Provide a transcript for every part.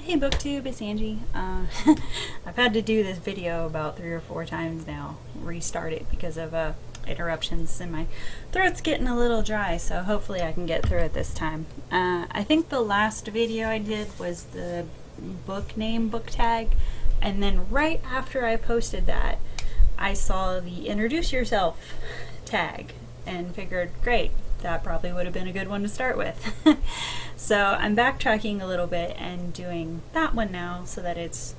Hey booktube, it's Angie. I've had to do this video about 3 or 4 times now, restart it because of interruptions, and my throat's getting a little dry, so hopefully I can get through it this time. I think the last video I did was the book name book tag, and then right after I posted that I saw the introduce yourself tag and figured, great, that probably would have been a good one to start with. So I'm backtracking a little bit and doing that one now so that it's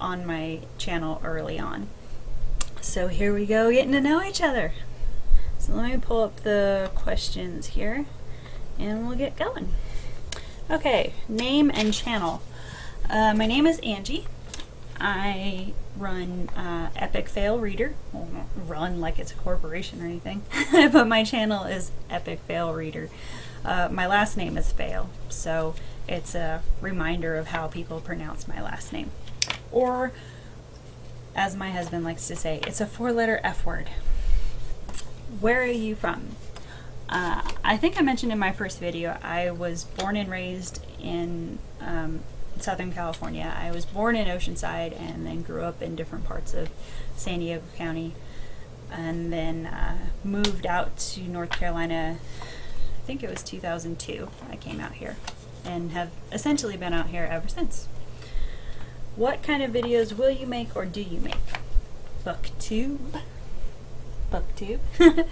on my channel early on. So here we go, getting to know each other. So let me pull up the questions here and we'll get going. Okay, name and channel. My name is Angie. I run Epic Fail Reader. Well, not run like it's a corporation or anything, but my channel is Epic Fail Reader. My last name is Fail, so it's a reminder of how people pronounce my last name. Or, as my husband likes to say, it's a 4-letter F word. Where are you from? I think I mentioned in my first video, I was born and raised in Southern California. I was born in Oceanside and then grew up in different parts of San Diego County, and then moved out to North Carolina. I think it was 2002 I came out here and have essentially been out here ever since. What kind of videos will you make or do you make? Booktube? Booktube?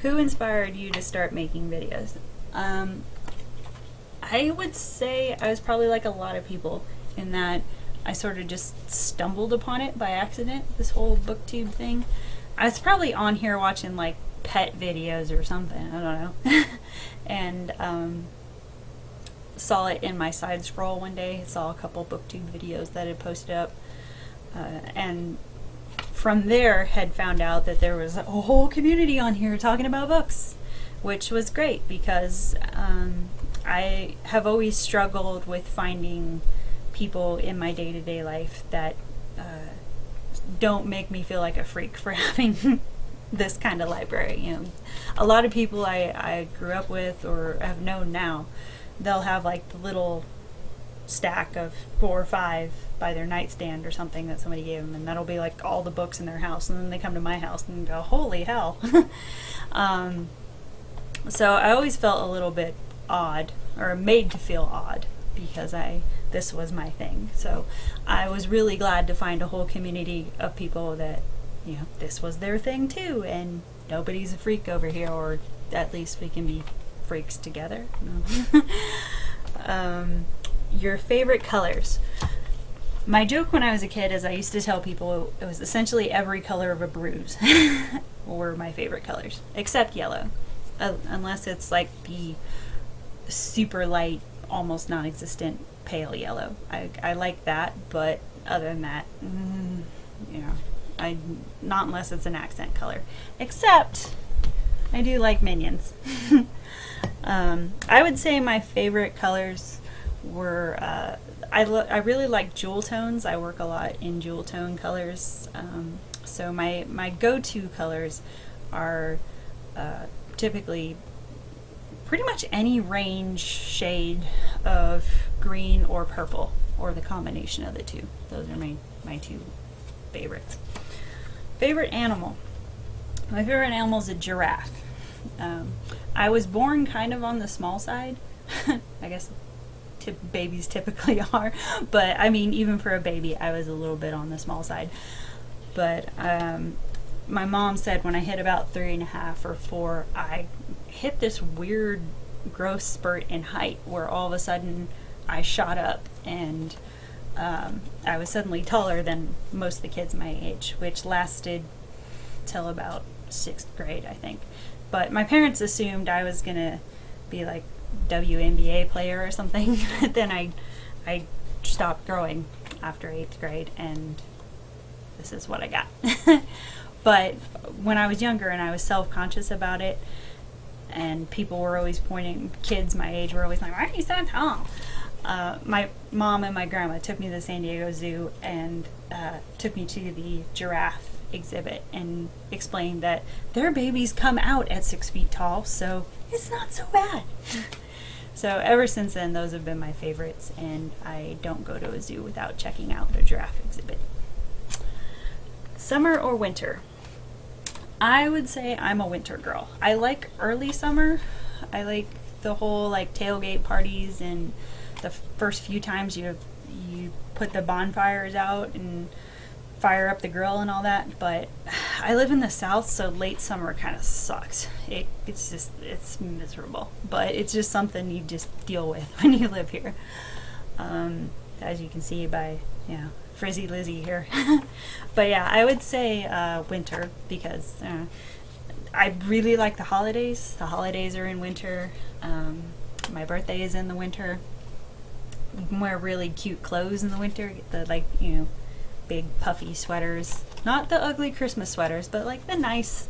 Who inspired you to start making videos? I would say I was probably like a lot of people in that I sort of just stumbled upon it by accident, this whole booktube thing. I was probably on here watching like pet videos or something, I don't know. And saw it in my side scroll one day, saw a couple booktube videos that had posted up, and from there had found out that there was a whole community on here talking about books, which was great because I have always struggled with finding people in my day-to-day life that don't make me feel like a freak for having this kind of library. You know, a lot of people I grew up with or have known now, they'll have like the little stack of 4 or 5 by their nightstand or something that somebody gave them, and that'll be like all the books in their house, and then they come to my house and go, holy hell. So I always felt a little bit odd, or made to feel odd, because this was my thing. So I was really glad to find a whole community of people that, you know, this was their thing too, and nobody's a freak over here, or at least we can be freaks together. No. Your favorite colors. My joke when I was a kid is I used to tell people it was essentially every color of a bruise were my favorite colors, except yellow, unless it's like the super light, almost non-existent pale yellow. I like that, but other than that, you know, not unless it's an accent color. Except I do like Minions. I would say my favorite colors were I really like jewel tones. I work a lot in jewel tone colors. So my go-to colors are typically pretty much any range shade of green or purple, or the combination of the two. Those are my 2 favorites. Favorite animal. My favorite animal is a giraffe. I was born kind of on the small side. I guess babies typically are, but I mean, even for a baby I was a little bit on the small side. But my mom said when I hit about 3.5 or 4, I hit this weird growth spurt in height where all of a sudden I shot up, and I was suddenly taller than most of the kids my age, which lasted till about 6th grade, I think. But my parents assumed I was gonna be like WNBA player or something. Then I stopped growing after 8th grade, and this is what I got. But when I was younger and I was self-conscious about it, and people were always pointing, kids my age were always like, why are you so tall? My mom and my grandma took me to the San Diego Zoo and took me to the giraffe exhibit and explained that their babies come out at 6 feet tall, so it's not so bad. So ever since then, those have been my favorites, and I don't go to a zoo without checking out a giraffe exhibit. Summer or winter? I would say I'm a winter girl. I like early summer. I like the whole like tailgate parties and the first few times you put the bonfires out and fire up the grill and all that, but I live in the South, so late summer kind of sucks. It's miserable, but it's just something you just deal with when you live here. As you can see by, Frizzy Lizzy here. But yeah, I would say winter, because I really like the holidays. The holidays are in winter. My birthday is in the winter. You can wear really cute clothes in the winter. Get the big puffy sweaters. Not the ugly Christmas sweaters, but like the nice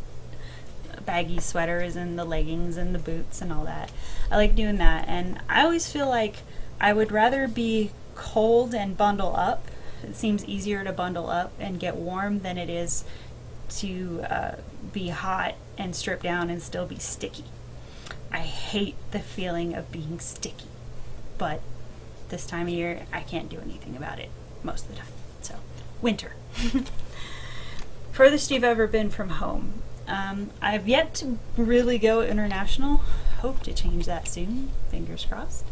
baggy sweaters and the leggings and the boots and all that. I like doing that, and I always feel like I would rather be cold and bundle up. It seems easier to bundle up and get warm than it is to be hot and strip down and still be sticky. I hate the feeling of being sticky, but this time of year I can't do anything about it most of the time. So, winter. Furthest you've ever been from home? I've yet to really go international. Hope to change that soon. Fingers crossed.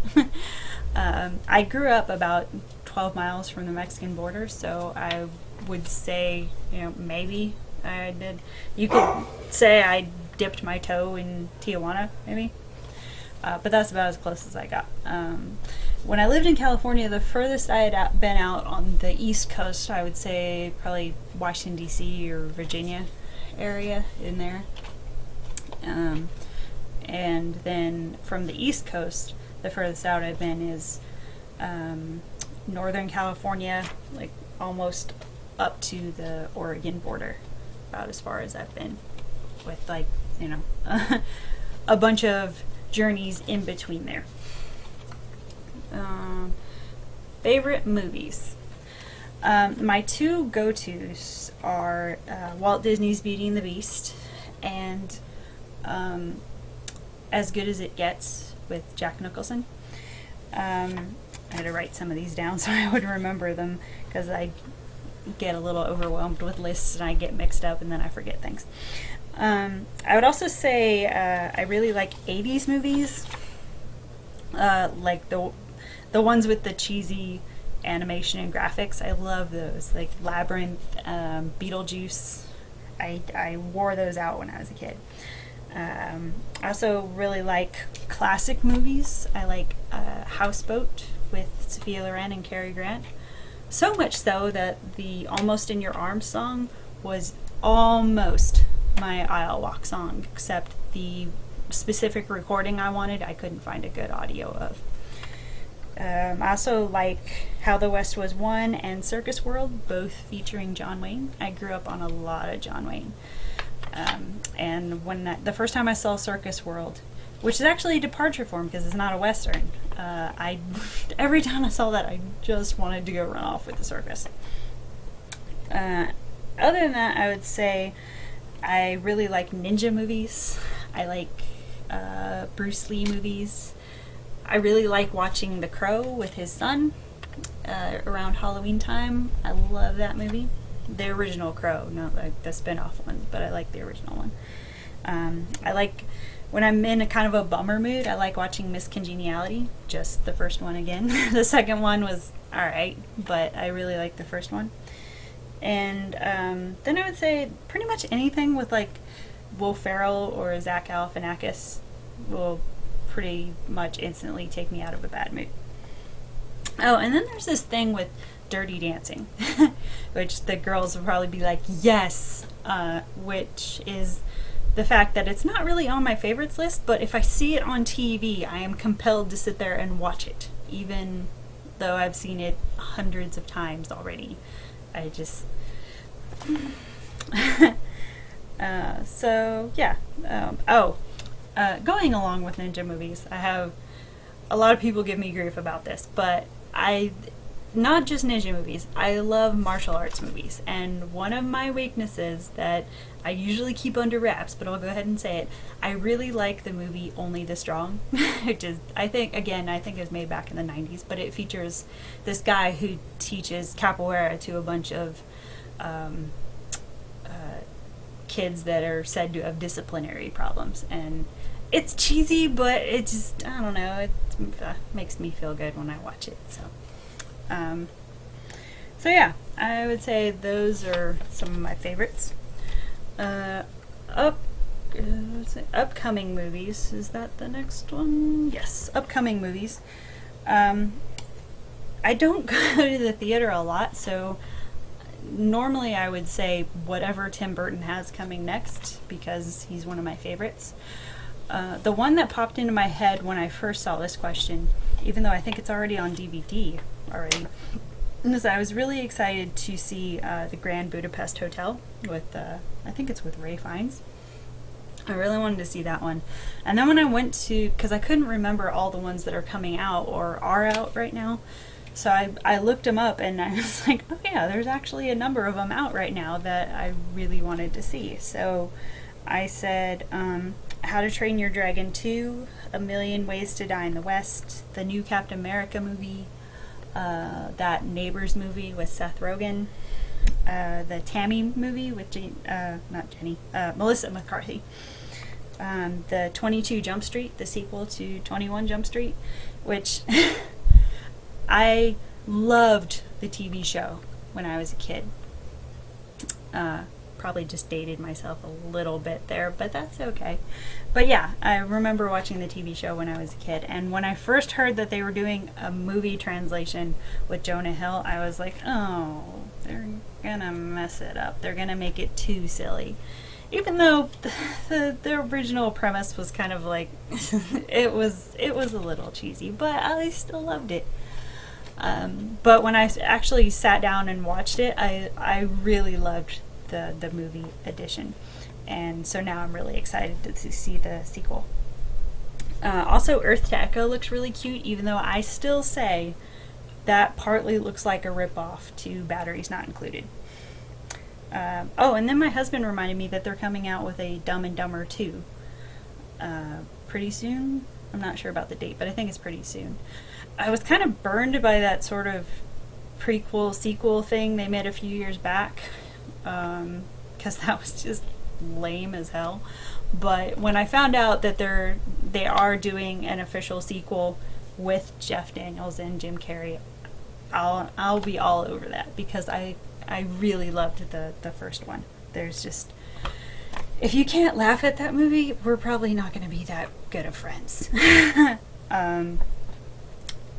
I grew up about 12 miles from the Mexican border, so I would say, maybe I did. You could say I dipped my toe in Tijuana, maybe. But that's about as close as I got. When I lived in California, the furthest I had been out on the East Coast, I would say probably Washington, D.C. or Virginia area in there. And then from the East Coast, the furthest out I've been is Northern California, like almost up to the Oregon border, about as far as I've been, with a bunch of journeys in between there. Favorite movies? My two go-tos are Walt Disney's Beauty and the Beast and As Good as It Gets with Jack Nicholson. I had to write some of these down so I would remember them, because I get a little overwhelmed with lists and I get mixed up and then I forget things. I would also say I really like 80s movies, like the ones with the cheesy animation and graphics. I love those, like Labyrinth, Beetlejuice. I wore those out when I was a kid. I also really like classic movies. I like Houseboat with Sophia Loren and Cary Grant. So much so that the Almost in Your Arms song was almost my Aisle Walk song, except the specific recording I wanted, I couldn't find a good audio of. I also like How the West Was Won and Circus World, both featuring John Wayne. I grew up on a lot of John Wayne. And when the first time I saw Circus World, which is actually a departure for him because it's not a Western, every time I saw that, I just wanted to go run off with the circus. Other than that, I would say I really like ninja movies. I like Bruce Lee movies. I really like watching The Crow with his son around Halloween time. I love that movie. The original Crow, not like the spin-off one, but I like the original one. I like, when I'm in a kind of a bummer mood, I like watching Miss Congeniality, just the first one again. The second one was alright, but I really like the first one. And then I would say pretty much anything with like Will Ferrell or Zach Galifianakis will pretty much instantly take me out of a bad mood. Oh, and then there's this thing with Dirty Dancing, which the girls will probably be like, yes, which is the fact that it's not really on my favorites list, but if I see it on TV, I am compelled to sit there and watch it, even though I've seen it hundreds of times already. I just... so, yeah. Going along with ninja movies, I have a lot of people give me grief about this, but not just ninja movies. I love martial arts movies, and one of my weaknesses that I usually keep under wraps, but I'll go ahead and say it. I really like the movie Only the Strong, which is, I think it was made back in the 90s, but it features this guy who teaches capoeira to a bunch of kids that are said to have disciplinary problems. And it's cheesy, but it just, I don't know, it makes me feel good when I watch it. So yeah, I would say those are some of my favorites. Upcoming movies. Is that the next one? Yes, upcoming movies. I don't go to the theater a lot, so normally I would say whatever Tim Burton has coming next, because he's one of my favorites. The one that popped into my head when I first saw this question, even though I think it's already on DVD already, is I was really excited to see the Grand Budapest Hotel with, I think it's with Ray Fiennes. I really wanted to see that one. And then when I went to, because I couldn't remember all the ones that are coming out or are out right now, so I looked them up, and I was like, oh yeah, there's actually a number of them out right now that I really wanted to see. So I said, How to Train Your Dragon 2, A Million Ways to Die in the West, the new Captain America movie, that Neighbors movie with Seth Rogen, the Tammy movie with Melissa McCarthy, the 22 Jump Street, the sequel to 21 Jump Street, which I loved the TV show when I was a kid. Probably just dated myself a little bit there, but that's okay. But yeah, I remember watching the TV show when I was a kid, and when I first heard that they were doing a movie translation with Jonah Hill, I was like, oh, they're gonna mess it up. They're gonna make it too silly. Even though the original premise was kind of like, it was a little cheesy, but I still loved it. But when I actually sat down and watched it, I really loved the movie edition, and so now I'm really excited to see the sequel. Also, Earth to Echo looks really cute, even though I still say that partly looks like a ripoff to Batteries Not Included. Oh, and then my husband reminded me that they're coming out with a Dumb and Dumber 2 pretty soon. I'm not sure about the date, but I think it's pretty soon. I was kind of burned by that sort of prequel sequel thing they made a few years back, because that was just lame as hell. But when I found out that they are doing an official sequel with Jeff Daniels and Jim Carrey, I'll be all over that, because I really loved the first one. There's just, if you can't laugh at that movie, we're probably not going to be that good of friends.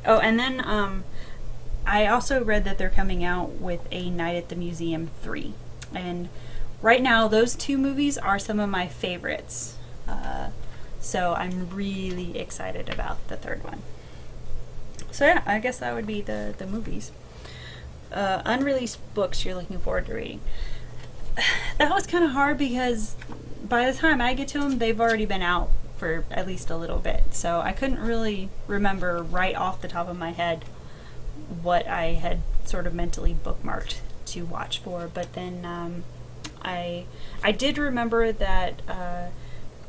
Oh, and then I also read that they're coming out with a Night at the Museum 3. And right now, those two movies are some of my favorites. So I'm really excited about the third one. So yeah, I guess that would be the movies. Unreleased books you're looking forward to reading. That was kind of hard, because by the time I get to them, they've already been out for at least a little bit. So I couldn't really remember right off the top of my head what I had sort of mentally bookmarked to watch for. But then I did remember that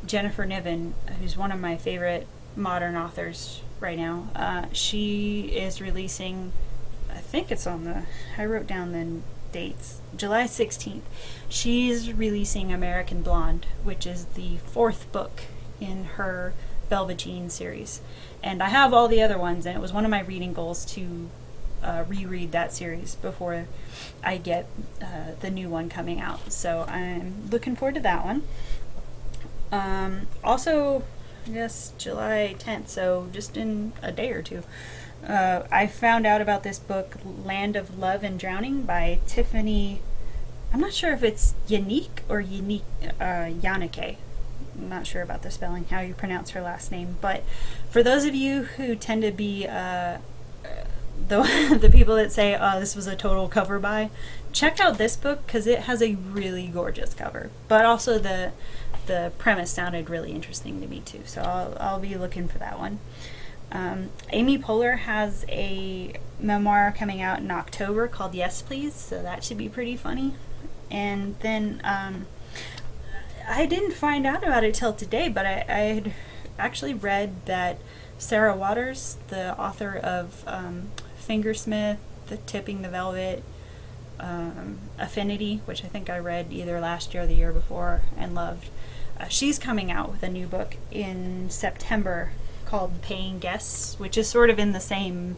Jennifer Niven, who's one of my favorite modern authors right now, she is releasing, I think it's on I wrote down the dates, July 16th. She's releasing American Blonde, which is the 4th book in her Velveteen series. And I have all the other ones, and it was one of my reading goals to reread that series before I get the new one coming out. So I'm looking forward to that one. Also, I guess July 10th, so just in a day or two, I found out about this book, Land of Love and Drowning, by Tiffany. I'm not sure if it's Yannick or Yannick. I'm not sure about the spelling, how you pronounce her last name. But for those of you who tend to be the people that say, oh, this was a total cover buy, check out this book, because it has a really gorgeous cover. But also the premise sounded really interesting to me too, so I'll be looking for that one. Amy Poehler has a memoir coming out in October called Yes Please, so that should be pretty funny. And then I didn't find out about it till today, but I had actually read that Sarah Waters, the author of Fingersmith, The Tipping the Velvet, Affinity, which I think I read either last year or the year before and loved, she's coming out with a new book in September called Paying Guests, which is sort of in the same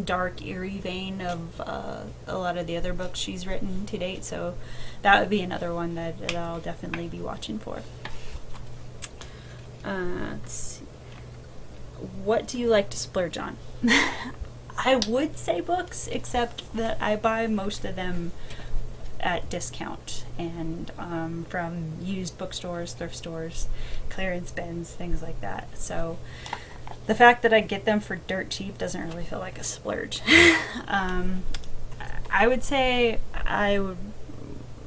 dark, eerie vein of a lot of the other books she's written to date, so that would be another one that I'll definitely be watching for. Let's see. What do you like to splurge on? I would say books, except that I buy most of them at discount and from used bookstores, thrift stores, clearance bins, things like that. So the fact that I get them for dirt cheap doesn't really feel like a splurge. I would say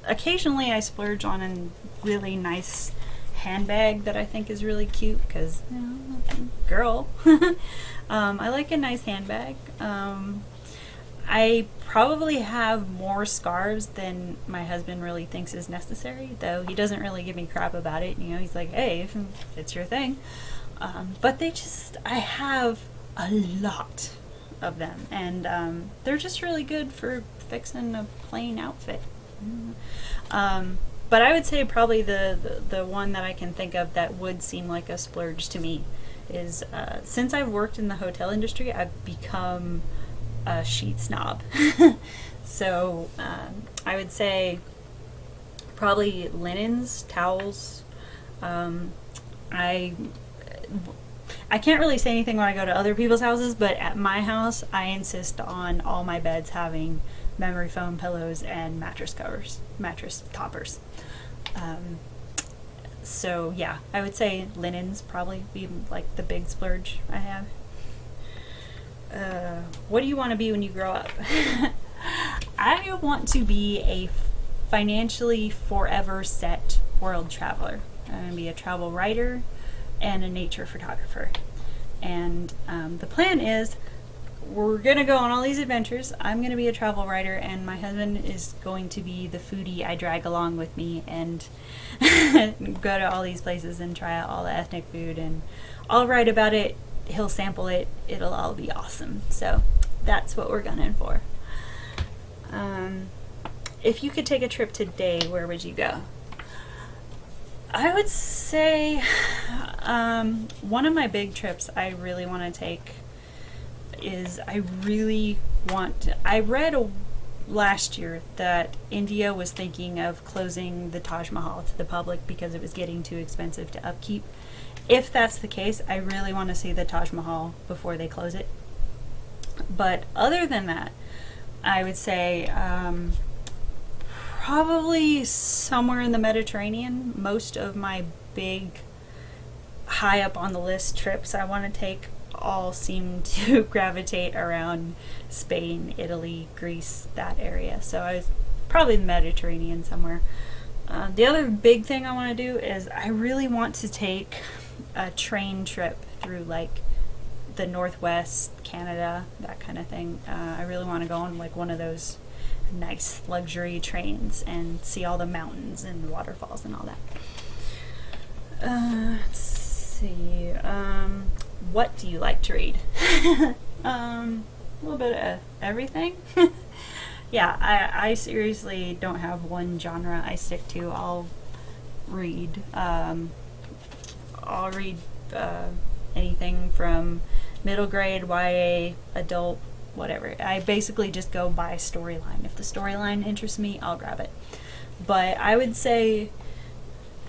occasionally I splurge on a really nice handbag that I think is really cute because, you know, girl. I like a nice handbag. I probably have more scarves than my husband really thinks is necessary, though he doesn't really give me crap about it. You know, he's like, hey, if it's your thing. But I have a lot of them, and they're just really good for fixing a plain outfit. But I would say probably the one that I can think of that would seem like a splurge to me is, since I've worked in the hotel industry, I've become a sheet snob. So I would say probably linens, towels. I can't really say anything when I go to other people's houses, but at my house I insist on all my beds having memory foam pillows and mattress toppers. So yeah, I would say linens probably be like the big splurge I have. What do you want to be when you grow up? I want to be a financially forever set world traveler. I'm going to be a travel writer and a nature photographer. And the plan is we're going to go on all these adventures. I'm going to be a travel writer, and my husband is going to be the foodie I drag along with me and go to all these places and try out all the ethnic food, and I'll write about it, he'll sample it, it'll all be awesome. So that's what we're gunning for. If you could take a trip today, where would you go? I would say one of my big trips I really want to take is I read last year that India was thinking of closing the Taj Mahal to the public because it was getting too expensive to upkeep. If that's the case, I really want to see the Taj Mahal before they close it. But other than that, I would say probably somewhere in the Mediterranean. Most of my big, high up on the list trips I want to take all seem to gravitate around Spain, Italy, Greece, that area. So I was probably the Mediterranean somewhere. The other big thing I want to do is I really want to take a train trip through like the Northwest, Canada, that kind of thing. I really want to go on like one of those nice luxury trains and see all the mountains and waterfalls and all that. Let's see. What do you like to read? A little bit of everything. Yeah, I seriously don't have one genre I stick to. I'll read anything from middle grade, YA, adult, whatever. I basically just go by storyline. If the storyline interests me, I'll grab it. But I would say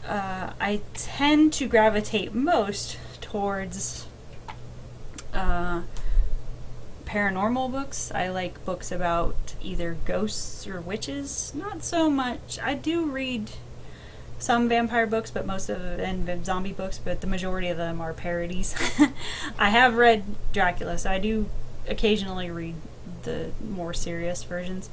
I tend to gravitate most towards paranormal books. I like books about either ghosts or witches. Not so much. I do read some vampire books, but most of them, and zombie books, but the majority of them are parodies. I have read Dracula, so I do occasionally read the more serious versions.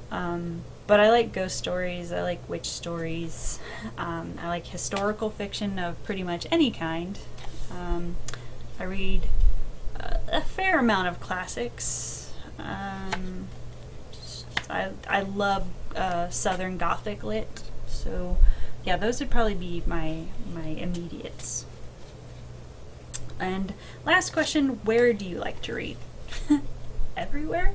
But I like ghost stories, I like witch stories, I like historical fiction of pretty much any kind. I read a fair amount of classics. I love Southern Gothic lit, so yeah, those would probably be my immediates. And last question, where do you like to read? Everywhere?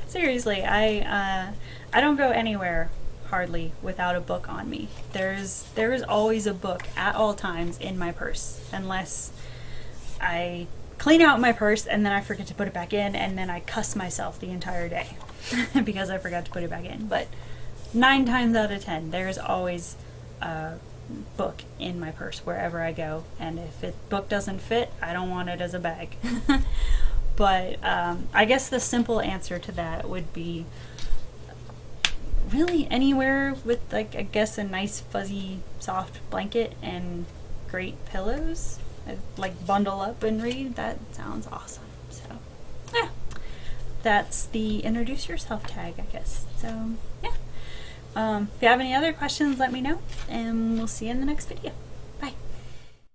Seriously, I don't go anywhere hardly without a book on me. There is always a book at all times in my purse, unless I clean out my purse and then I forget to put it back in, and then I cuss myself the entire day because I forgot to put it back in. But 9 times out of 10, there's always a book in my purse wherever I go, and if the book doesn't fit, I don't want it as a bag. But I guess the simple answer to that would be really anywhere with, like, I guess a nice fuzzy soft blanket and great pillows. I'd, like, bundle up and read. That sounds awesome. So yeah, that's the introduce yourself tag, I guess. So yeah, if you have any other questions, let me know, and we'll see you in the next video.